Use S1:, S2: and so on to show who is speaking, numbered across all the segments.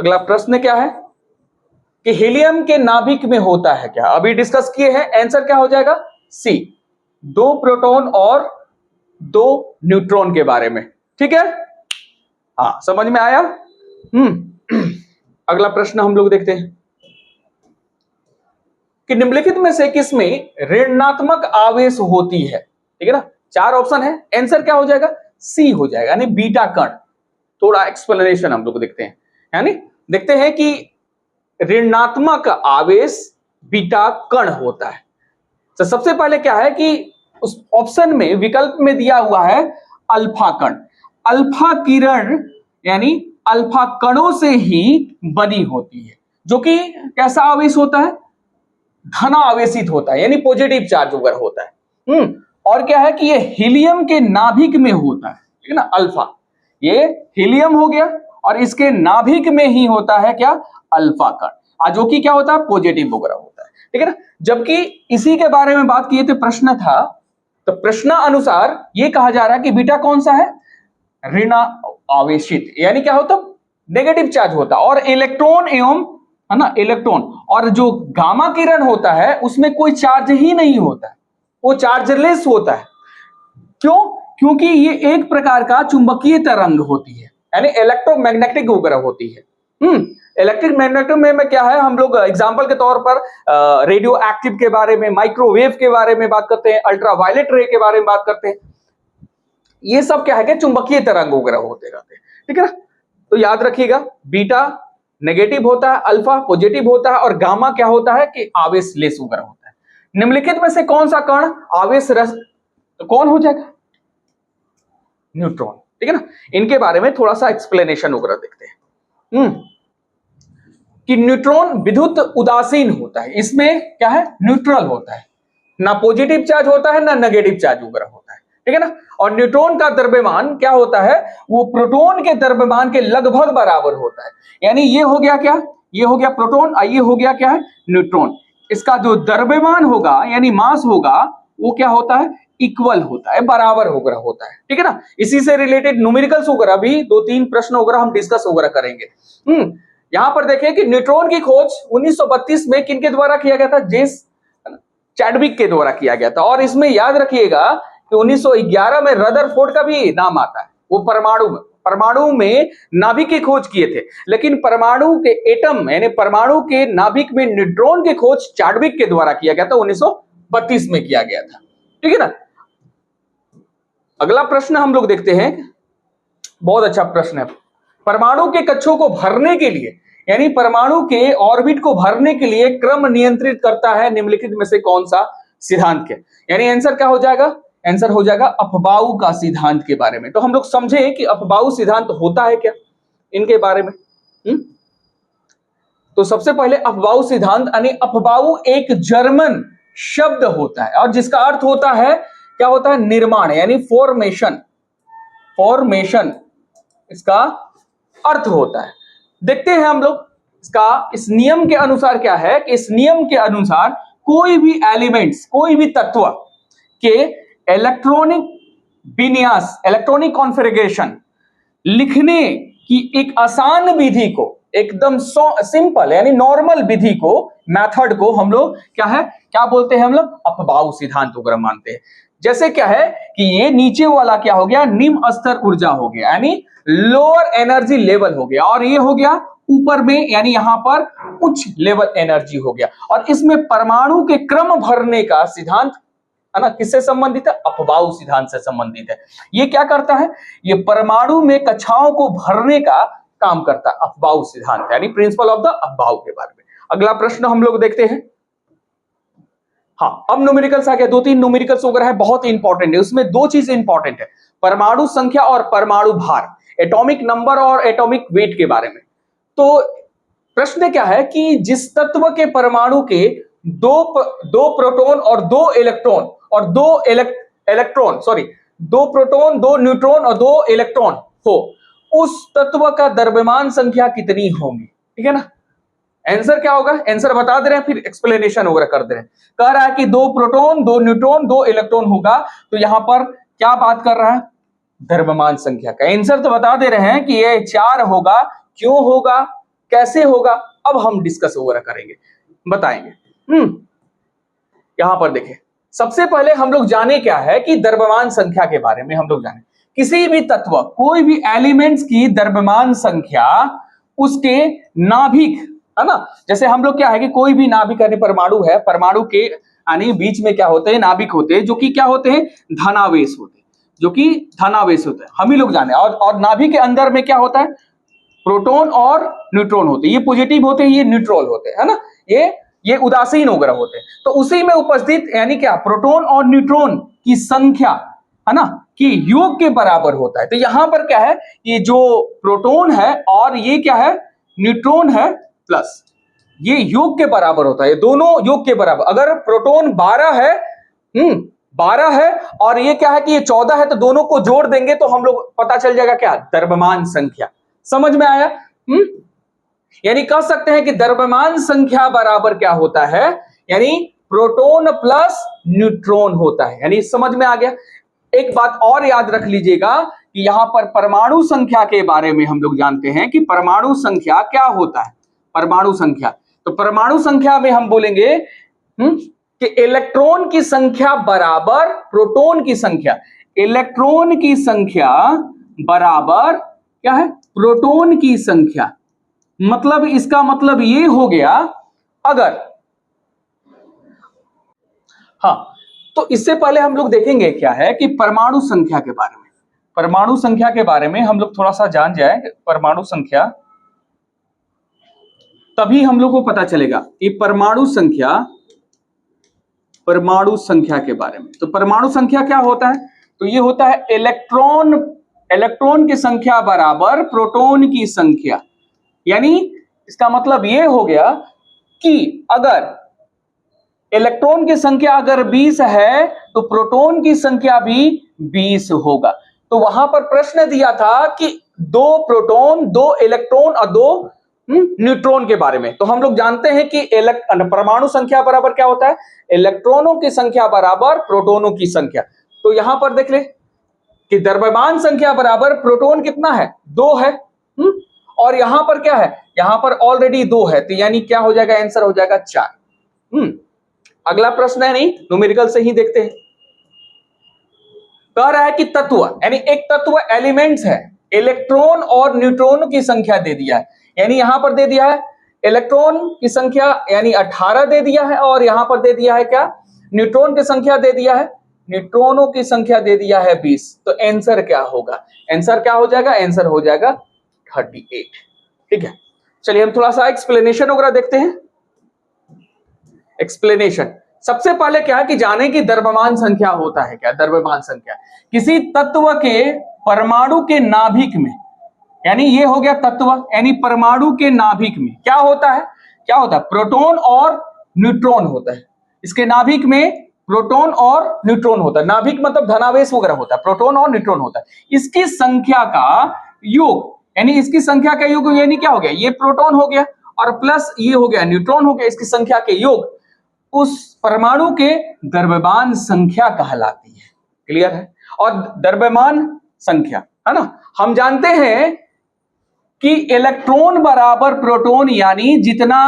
S1: अगला प्रश्न क्या है कि हीलियम के नाभिक में होता है क्या? अभी डिस्कस किए हैं, आंसर क्या हो जाएगा? सी, 2 प्रोटॉन और 2 न्यूट्रॉन के बारे में। ठीक है, हाँ समझ में आया। अगला प्रश्न हम लोग देखते हैं कि निम्नलिखित में से किसमें ऋणात्मक आवेश होती है? ठीक है ना, 4 ऑप्शन है, आंसर क्या हो जाएगा? सी हो जाएगा, यानी बीटा कण। थोड़ा एक्सप्लेनेशन हम लोग देखते हैं, यानी देखते हैं कि ऋणात्मक आवेश बीटा कण होता है। तो सबसे पहले क्या है कि उस ऑप्शन में विकल्प में दिया हुआ है अल्फा कण। अल्फा किरण यानी अल्फा कणों से ही बनी होती है, जो कि कैसा आवेश होता है? धन आवेशित होता है, यानी पॉजिटिव चार्ज वगैरह होता है। और क्या है कि ये हीलियम के नाभिक में होता है, ठीक है ना। अल्फा, ये हीलियम हो गया और इसके नाभिक में ही होता है क्या? अल्फा कण, जो कि क्या होता है? पॉजिटिव वगैरह होता है, ठीक है ना। जबकि इसी के बारे में बात किए थे, प्रश्न था, तो प्रश्न अनुसार ये कहा जा रहा है कि बीटा कौन सा है? ऋण आवेशित, यानी क्या होता? नेगेटिव चार्ज होता। और इलेक्ट्रॉन एवं, है ना, इलेक्ट्रॉन और जो गामा किरण होता है उसमें कोई चार्ज ही नहीं होता है, वो चार्जलेस होता है। क्यों? क्योंकि ये एक प्रकार का चुंबकीय तरंग होती है, यानी इलेक्ट्रोमैग्नेटिक वगैरह होती है। इलेक्ट्रिक मैग्नेटिक में क्या है, हम लोग एग्जांपल के तौर पर रेडियो एक्टिव के बारे में, माइक्रोवेव के बारे में बात करते हैं, अल्ट्रावायलेट रे के बारे में बात करते हैं। ये सब क्या है कि चुंबकीय तरंग वगैरह होते रहते हैं, ठीक है ना। तो याद रखिएगा, बीटा नेगेटिव होता है, अल्फा पॉजिटिव होता है और गामा क्या होता है कि आवेश लेस वगैरह होता है। निम्नलिखित में से कौन सा कण आवेश रस, तो कौन हो जाएगा? न्यूट्रॉन, ठीक है ना। इनके बारे में थोड़ा सा एक्सप्लेनेशन वगैरह देखते हैं। कि न्यूट्रॉन विद्युत उदासीन होता है, इसमें क्या है? न्यूट्रल होता है, ना पॉजिटिव चार्ज होता है ना नेगेटिव चार्ज वगैरह होता है, ठीक है ना। और न्यूट्रॉन का द्रव्यमान क्या होता है? वो प्रोटॉन के द्रव्यमान के लगभग बराबर होता है। यानी ये हो गया क्या? ये हो गया प्रोटॉन, ये हो गया क्या है? न्यूट्रॉन। इसका जो द्रव्यमान होगा यानी मास होगा, वो क्या होता है? इक्वल होता है, बराबर वगैरह होता है, ठीक है ना। इसी से रिलेटेड न्यूमेरिकल्स वगैरह भी 2-3 प्रश्न वगैरह हम डिस्कस वगैरह करेंगे। यहां पर देखिए कि न्यूट्रॉन की खोज 1932 में किनके द्वारा किया गया था? जेम्स चैडविक के द्वारा किया गया था। और इसमें याद रखिएगा कि 1911 में रदरफोर्ड का भी नाम आता है। वो परमाणु में नाभिक की खोज किए थे, लेकिन परमाणु के एटम यानी परमाणु के नाभिक में न्यूट्रॉन की खोज चैडविक के द्वारा किया गया था, 1932 में किया गया था, ठीक है ना। अगला प्रश्न हम लोग देखते हैं, बहुत अच्छा प्रश्न है। परमाणु के कक्षों को भरने के लिए, यानी परमाणु के ऑर्बिट को भरने के लिए क्रम नियंत्रित करता है निम्नलिखित में से कौन सा सिद्धांत के? यानी आंसर क्या हो जाएगा? आंसर हो जाएगा अफबाऊ का सिद्धांत के बारे में। तो हम लोग समझे कि अफबाऊ सिद्धांत होता है क्या, इनके बारे में। तो सबसे पहले अफबाऊ सिद्धांत, यानी अफबाऊ एक जर्मन शब्द होता है और जिसका अर्थ होता है, क्या होता है? निर्माण, यानी फॉर्मेशन इसका अर्थ होता है। देखते हैं हम लोग इसका, इस नियम के अनुसार क्या है कि इस नियम के अनुसार कोई भी एलिमेंट्स, कोई भी तत्व के इलेक्ट्रॉनिक विन्यास, इलेक्ट्रॉनिक कॉन्फ़िगरेशन लिखने की एक आसान विधि को, एकदम सिंपल यानी नॉर्मल विधि को, मेथड को हम लोग क्या है, क्या बोलते हैं हम लोग? अफबाऊ सिद्धांत वगैरह मानते हैं। जैसे क्या है कि ये नीचे वाला क्या हो गया? निम्न स्तर ऊर्जा हो गया, यानी लोअर एनर्जी लेवल हो गया, और ये हो गया ऊपर में, यानी यहां पर उच्च लेवल एनर्जी हो गया। और इसमें परमाणु के क्रम भरने का सिद्धांत है ना, किससे संबंधित है? अफबाऊ सिद्धांत से संबंधित है। ये क्या करता है? ये परमाणु में कक्षाओं को भरने का काम करता है, अफबाऊ सिद्धांत, यानी प्रिंसिपल ऑफ द अफबाऊ के बारे में। अगला प्रश्न हम लोग देखते हैं। हाँ, अब न्यूमेरिकल्स आ गया, 2-3 न्यूमेरिकल्स वगैरह है, बहुत इंपॉर्टेंट है। उसमें 2 चीज इंपॉर्टेंट है, परमाणु संख्या और परमाणु भार, एटॉमिक नंबर और एटॉमिक वेट के बारे में। तो प्रश्न क्या है कि जिस तत्व के परमाणु के दो प्रोटॉन और 2 इलेक्ट्रॉन और 2 प्रोटॉन 2 न्यूट्रॉन और 2 इलेक्ट्रॉन हो, उस तत्व का द्रव्यमान संख्या कितनी होगी? ठीक है ना। आंसर क्या होगा? आंसर बता दे रहे हैं, फिर एक्सप्लेनेशन वगैरह कर दे रहे हैं। कह रहा है कि 2 प्रोटॉन 2 न्यूट्रॉन 2 इलेक्ट्रॉन होगा, तो यहां पर क्या बात कर रहा है? द्रव्यमान संख्या का। आंसर तो बता दे रहे हैं कि ये 4 होगा। क्यों होगा? कैसे होगा अब हम डिस्कस वगैरह करेंगे, बताएंगे। यहां पर देखें, सबसे पहले हम लोग जाने क्या है कि द्रव्यमान संख्या के बारे में हम लोग जाने। किसी भी तत्व, कोई भी एलिमेंट्स की द्रव्यमान संख्या उसके नाभिक, है ना, जैसे हम लोग क्या है कि कोई भी नाभिक यानी परमाणु है, परमाणु के यानी बीच में क्या होते हैं, नाभिक होते हैं, जो कि क्या होते हैं, धनावेश होते हैं, जो कि धनावेश होते हैं, हम ही लोग जाने। और नाभिक के अंदर में क्या होता है, प्रोटॉन और न्यूट्रॉन होते हैं, ये पॉजिटिव होते हैं, ये न्यूट्रल होते हैं, है ना, ये उदासीन वगैरह होते हैं। तो उसी में उपस्थित यानी क्या, प्रोटॉन और न्यूट्रॉन की संख्या, है ना, कि योग के बराबर होता है। तो यहां पर क्या है, ये जो प्रोटॉन है और ये क्या है, न्यूट्रॉन है, प्लस ये योग के बराबर होता है, ये दोनों योग के बराबर। अगर प्रोटॉन 12 है, 12 है और ये क्या है कि ये 14 है, तो दोनों को जोड़ देंगे तो हम लोग पता चल जाएगा क्या, द्रव्यमान संख्या। समझ में आया? यानी कह सकते हैं कि द्रव्यमान संख्या बराबर क्या होता है, यानी प्रोटॉन प्लस न्यूट्रॉन होता है। यानी समझ में आ गया। एक बात और याद रख लीजिएगा कि यहां पर परमाणु संख्या के बारे में हम लोग जानते हैं कि परमाणु संख्या क्या होता है। परमाणु संख्या, तो परमाणु संख्या में हम बोलेंगे कि इलेक्ट्रॉन की संख्या बराबर प्रोटॉन की संख्या। इलेक्ट्रॉन की संख्या बराबर क्या है, प्रोटॉन की संख्या। मतलब इसका मतलब ये हो गया, अगर, हाँ, तो इससे पहले हम लोग देखेंगे क्या है कि परमाणु संख्या के बारे में। परमाणु संख्या के बारे में हम लोग थोड़ा सा जान जाए। परमाणु संख्या, तभी हम लोग को पता चलेगा कि परमाणु संख्या के बारे में। तो परमाणु संख्या क्या होता है, तो ये होता है इलेक्ट्रॉन की संख्या बराबर प्रोटॉन की संख्या। यानी इसका मतलब ये हो गया कि अगर इलेक्ट्रॉन की संख्या अगर 20 है तो प्रोटॉन की संख्या भी 20 होगा। तो वहां पर प्रश्न दिया था कि 2 प्रोटॉन, 2 इलेक्ट्रॉन और 2 न्यूट्रॉन के बारे में। तो हम लोग जानते हैं कि परमाणु संख्या बराबर क्या होता है, इलेक्ट्रॉनों की संख्या बराबर प्रोटॉनों की संख्या। तो यहां पर देख ले कि द्रव्यमान संख्या बराबर प्रोटॉन कितना है, 2 है, और यहां पर क्या है, यहां पर ऑलरेडी 2 है, तो यानी क्या हो जाएगा, आंसर हो जाएगा 4। अगला प्रश्न है, नहीं न्यूमेरिकल से ही देखते हैं। कह रहा है कि तत्व, यानी एक तत्व एलिमेंट्स है, इलेक्ट्रॉन और न्यूट्रॉन की संख्या दे दिया है। यानी यहां पर दे दिया है इलेक्ट्रॉन की संख्या यानी 18 दे दिया है, और यहां पर दे दिया है क्या, न्यूट्रॉन की संख्या दे दिया है, न्यूट्रॉनों की संख्या दे दिया है 20। तो आंसर क्या होगा, आंसर क्या हो जाएगा, आंसर हो जाएगा 38। ठीक है, चलिए हम थोड़ा सा एक्सप्लेनेशन वगैरह देखते हैं। एक्सप्लेनेशन, सबसे पहले क्या है कि जाने की द्रव्यमान संख्या होता है क्या। द्रव्यमान संख्या किसी तत्व के परमाणु के नाभिक में, यानी ये हो गया तत्व, यानी परमाणु के नाभिक में क्या होता है, क्या होता है, प्रोटॉन और न्यूट्रॉन होता है। इसके नाभिक में प्रोटॉन और न्यूट्रॉन होता है। नाभिक मतलब धनावेश वगैरह होता है, प्रोटॉन और न्यूट्रॉन होता है। इसकी संख्या का योग, यानी इसकी संख्या का योग, यानी क्या हो गया, ये प्रोटॉन हो गया और प्लस ये हो गया न्यूट्रॉन हो गया, इसकी संख्या के योग उस परमाणु के द्रव्यमान संख्या कहलाती है। क्लियर है। और द्रव्यमान संख्या, है ना, हम जानते हैं कि इलेक्ट्रॉन बराबर प्रोटॉन, यानी जितना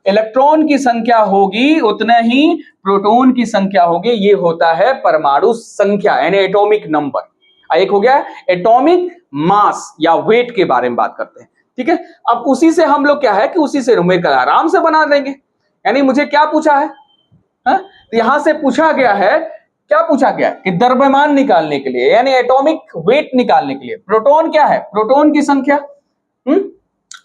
S1: इलेक्ट्रॉन की संख्या होगी उतना ही प्रोटॉन की संख्या होगी। ये होता है परमाणु संख्या, यानी एटॉमिक नंबर। एक हो गया एटॉमिक मास या वेट के बारे में बात करते हैं। ठीक है, अब उसी से हम लोग क्या है कि उसी से न्यूमेरिकल आराम से बना देंगे। यानी मुझे क्या पूछा है, तो यहां से पूछा गया है, क्या पूछा गया कि द्रव्यमान निकालने के लिए, यानी एटॉमिक वेट निकालने के लिए प्रोटॉन क्या है, प्रोटॉन की संख्या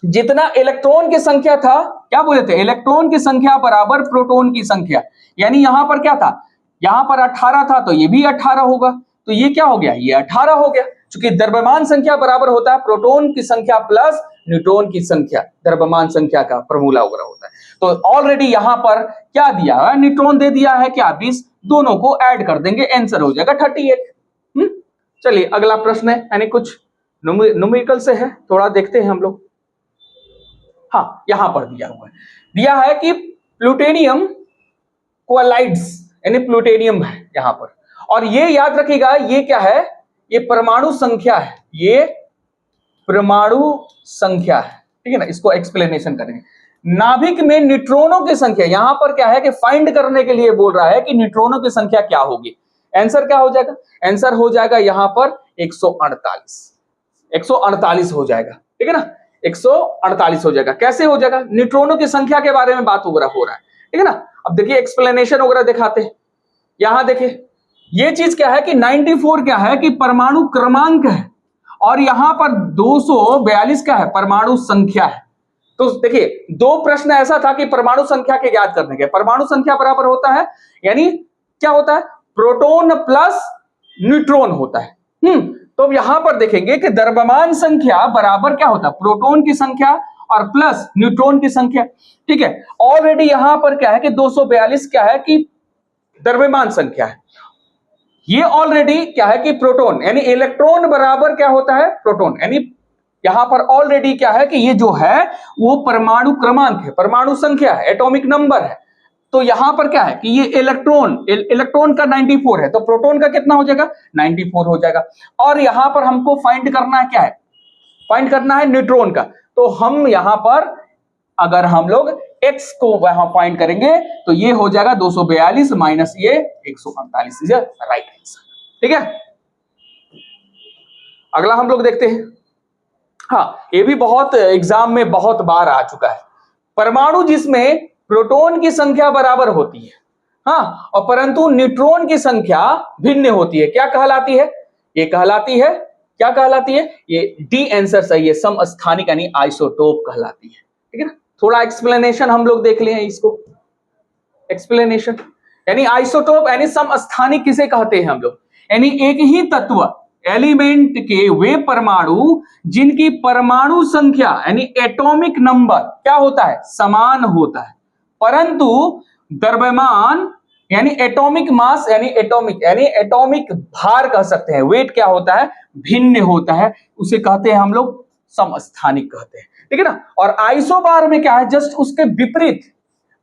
S1: जितना इलेक्ट्रॉन की संख्या था, क्या बोले थे, इलेक्ट्रॉन की संख्या बराबर प्रोटॉन की संख्या। यानी यहां पर क्या था, यहां पर 18 था तो ये भी 18 होगा, तो ये क्या हो गया, ये 18 हो गया। क्योंकि द्रव्यमान संख्या बराबर होता है प्रोटॉन की संख्या प्लस न्यूट्रॉन की संख्या, द्रव्यमान संख्या का फॉर्मूला वगैरह होता है। तो ऑलरेडी यहां पर क्या दिया है, न्यूट्रॉन दे दिया है क्या, 20, दोनों को ऐड कर देंगे, आंसर हो जाएगा 38। चलिए अगला प्रश्न है, यानी कुछ न्यूमेरिकल से है, थोड़ा देखते हैं हम लोग। हाँ, यहां पर दिया है कि प्लूटोनियम कोलाइड्स, यानी प्लूटोनियम है यहां पर। और ये याद रखिएगा, ये क्या है, ये परमाणु संख्या है, ये परमाणु संख्या है। ठीक है ना, इसको एक्सप्लेनेशन करेंगे। नाभिक में न्यूट्रॉनों की संख्या, यहां पर क्या है कि फाइंड करने के लिए बोल रहा है कि न्यूट्रॉनों की संख्या क्या होगी। आंसर क्या हो जाएगा, आंसर हो जाएगा यहां पर 148 हो जाएगा, ठीक है ना, 148 हो जाएगा। कैसे हो जाएगा, न्यूट्रॉनों की संख्या के बारे में बात हो रहा है, ठीक है ना। अब देखिए एक्सप्लेनेशन वगैरह दिखाते हैं। यहां देखिए ये चीज क्या है कि 94 क्या है कि परमाणु क्रमांक है, और यहां पर 242 क्या है, परमाणु संख्या है। तो देखिए दो प्रश्न ऐसा था कि परमाणु संख्या के ज्ञात करने के, परमाणु संख्या बराबर होता है, यानी क्या होता है, प्रोटॉन प्लस न्यूट्रॉन होता है। तो अब यहां पर देखेंगे कि द्रव्यमान संख्या बराबर क्या होता है, प्रोटॉन की संख्या और प्लस न्यूट्रॉन की संख्या, ठीक है। ऑलरेडी यहां पर क्या है कि 242 क्या है कि द्रव्यमान संख्या है, ये ऑलरेडी क्या है कि प्रोटॉन, यानी इलेक्ट्रॉन बराबर क्या होता है, प्रोटॉन, यानी यहां पर ऑलरेडी क्या है कि ये जो है वो परमाणु क्रमांक है, परमाणु संख्या है, एटॉमिक नंबर है। तो यहां पर क्या है कि ये इलेक्ट्रॉन का 94 है, तो प्रोटॉन का कितना हो जाएगा, 94 हो जाएगा। और यहां पर हमको फाइंड करना है क्या है, फाइंड करना है न्यूट्रॉन का। तो हम यहां पर अगर हम लोग x को वहां फाइंड करेंगे तो ये हो जाएगा 242 माइनस ये 148, इज राइट आंसर, ठीक है। अगला हम लोग देखते हैं। हाँ, ये भी बहुत एग्जाम में बहुत बार आ चुका है, परमाणु जिसमें प्रोटॉन की संख्या बराबर होती है, हाँ, और परंतु न्यूट्रॉन की संख्या भिन्न होती है, क्या कहलाती है, ये कहलाती है, क्या कहलाती है, ये डी आंसर सही है, समस्थानिक यानी आइसोटोप कहलाती है, ठीक है ना। थोड़ा एक्सप्लेनेशन हम लोग देख लें इसको, एक्सप्लेनेशन यानी आइसोटोप यानी समस्थानिक किसे कहते हैं हम लोग, यानी एक ही तत्व एलिमेंट के वे परमाणु जिनकी परमाणु संख्या यानी एटॉमिक नंबर क्या होता है, समान होता है, परंतु द्रव्यमान यानी एटॉमिक मास यानी एटॉमिक भार कह सकते हैं, वेट क्या होता है, भिन्न होता है, उसे कहते हैं हम लोग समस्थानिक कहते हैं, ठीक है ना। और आइसोबार में क्या है, जस्ट उसके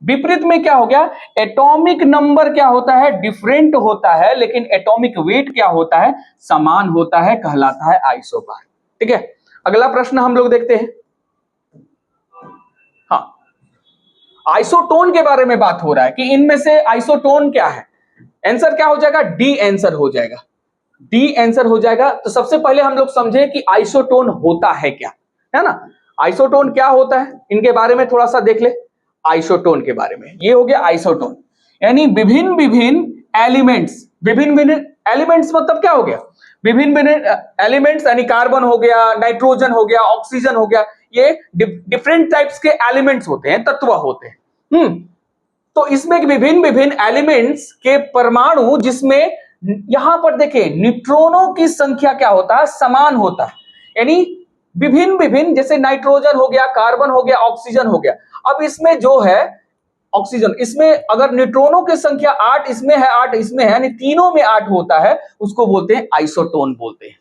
S1: विपरीत में क्या हो गया, एटॉमिक नंबर क्या होता है, डिफरेंट होता है, लेकिन एटॉमिक वेट क्या होता है, समान होता है, कहलाता है आइसोबार, ठीक है। अगला प्रश्न हम लोग देखते हैं। हाँ, आइसोटोन के बारे में बात हो रहा है कि इनमें से आइसोटोन क्या है, आंसर क्या हो जाएगा, डी आंसर हो जाएगा, डी आंसर हो जाएगा। तो सबसे पहले हम लोग समझे कि आइसोटोन होता है क्या, है ना, आइसोटोन क्या होता है, इनके बारे में थोड़ा सा देख ले। आइसोटोन के बारे में, ये हो गया आइसोटोन, यानी विभिन्न विभिन्न एलिमेंट्स मतलब क्या हो गया, विभिन्न एलिमेंट्स, यानी कार्बन हो गया, नाइट्रोजन हो गया, ऑक्सीजन हो गया, ये डिफरेंट टाइप्स के एलिमेंट्स होते हैं, तत्व होते हैं। तो इसमें विभिन्न एलिमेंट्स के परमाणु जिसमें यहां पर देखिए न्यूट्रॉनों की संख्या क्या होता है, समान होता है, यानी विभिन्न जैसे नाइट्रोजन हो गया, कार्बन हो गया, ऑक्सीजन हो गया। अब इसमें जो है ऑक्सीजन, इसमें अगर न्यूट्रॉनों की संख्या 8 इसमें है, 8 इसमें है, यानी तीनों में 8 होता है, उसको बोलते हैं आइसोटोन बोलते हैं,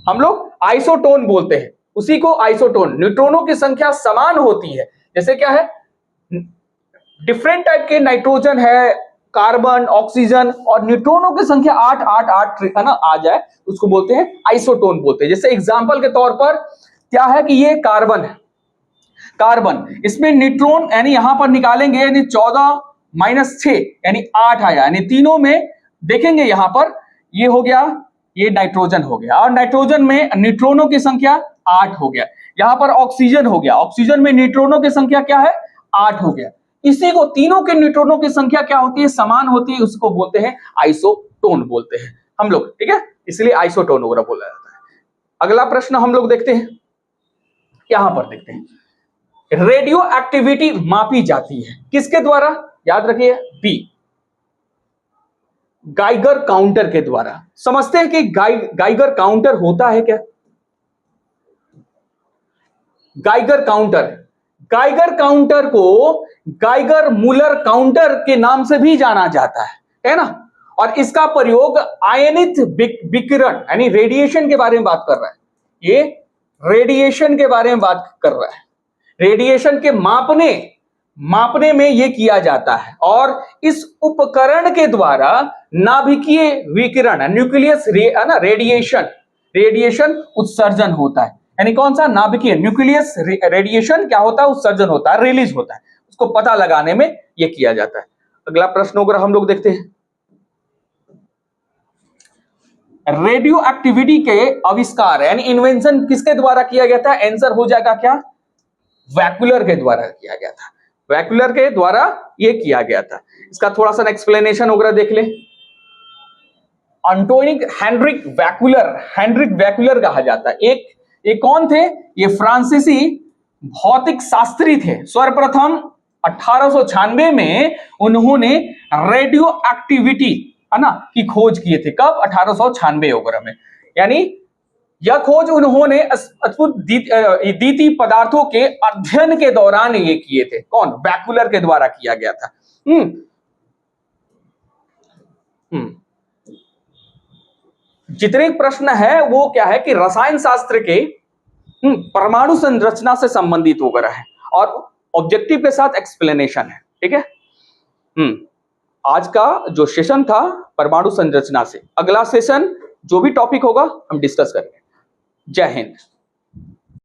S1: हम लोग आइसोटोन बोलते हैं उसी को आइसोटोन। न्यूट्रॉनों की संख्या समान होती है, जैसे क्या है, डिफरेंट टाइप के नाइट्रोजन है, कार्बन, ऑक्सीजन, और न्यूट्रॉनों की संख्या 8 8 8 है ना, आ जाए, उसको बोलते हैं आइसोटोन बोलते हैं। जैसे एग्जांपल के तौर पर क्या है कि ये कार्बन है, कार्बन, इसमें न्यूट्रॉन यानी यहां पर निकालेंगे यानी 14 माइनस 6 यानी 8 आया, यानी तीनों में देखेंगे यहां पर ये हो गया, ये नाइट्रोजन हो गया, और नाइट्रोजन में न्यूट्रॉनों की संख्या 8 हो गया। यहां पर ऑक्सीजन हो गया, ऑक्सीजन में न्यूट्रॉनों की संख्या क्या है, 8 हो गया। इसी को तीनों के न्यूट्रॉनों की संख्या क्या होती है, समान होती है, उसको बोलते हैं आइसोटोन बोलते हैं हम लोग, ठीक है, इसलिए आइसोटोन वगैरह बोला जाता है। अगला प्रश्न हम लोग देखते हैं, यहां पर देखते हैं, रेडियो एक्टिविटी मापी जाती है किसके द्वारा, याद रखिए बी, गाइगर काउंटर के द्वारा। समझते हैं कि गाइगर काउंटर होता है क्या, गाइगर काउंटर को गाइगर मूलर काउंटर के नाम से भी जाना जाता है ना। और इसका प्रयोग आयनित विकिरण यानी रेडिएशन के बारे में बात कर रहा है, ये रेडिएशन के बारे में बात कर रहा है, रेडिएशन के मापने में ये किया जाता है। और इस उपकरण के द्वारा नाभिकीय विकिरण न्यूक्लियस रेडिएशन उत्सर्जन होता है। यानी कौन सा, नाभिकीय न्यूक्लियस रेडिएशन क्या होता है, उत्सर्जन होता है, रिलीज होता है, उसको पता लगाने में ये किया जाता है। अगला प्रश्न अगर हम लोग देखते हैं, रेडियो एक्टिविटी के आविष्कार यानी इन्वेंशन किसके द्वारा किया गया था, आंसर हो जाएगा क्या, वैक्यूलर के द्वारा किया गया था, वैक्यूलर के द्वारा ये किया गया था। इसका थोड़ा सा एक्सप्लेनेशन वगैरह देख ले। एंटोनिक हेनरिक वैक्यूलर, हेनरिक वैक्यूलर कहा जाता है। एक कौन थे, ये फ्रांसीसी भौतिक शास्त्री थे। सर्वप्रथम 1896 में उन्होंने रेडियो एक्टिविटी है ना की खोज किए थे। कब, 1896 वगैरह में। यानी यह खोज उन्होंने अद्भुत द्वितीय पदार्थों के अध्ययन के दौरान ये किए थे। कौन, वैक्यूलर के द्वारा किया गया था। जितने प्रश्न है वो क्या है कि रसायन शास्त्र के परमाणु संरचना से संबंधित वगैरह है और ऑब्जेक्टिव के साथ एक्सप्लेनेशन है। ठीक है। आज का जो सेशन था परमाणु संरचना से, अगला सेशन जो भी टॉपिक होगा हम डिस्कस करेंगे। जय हिंद।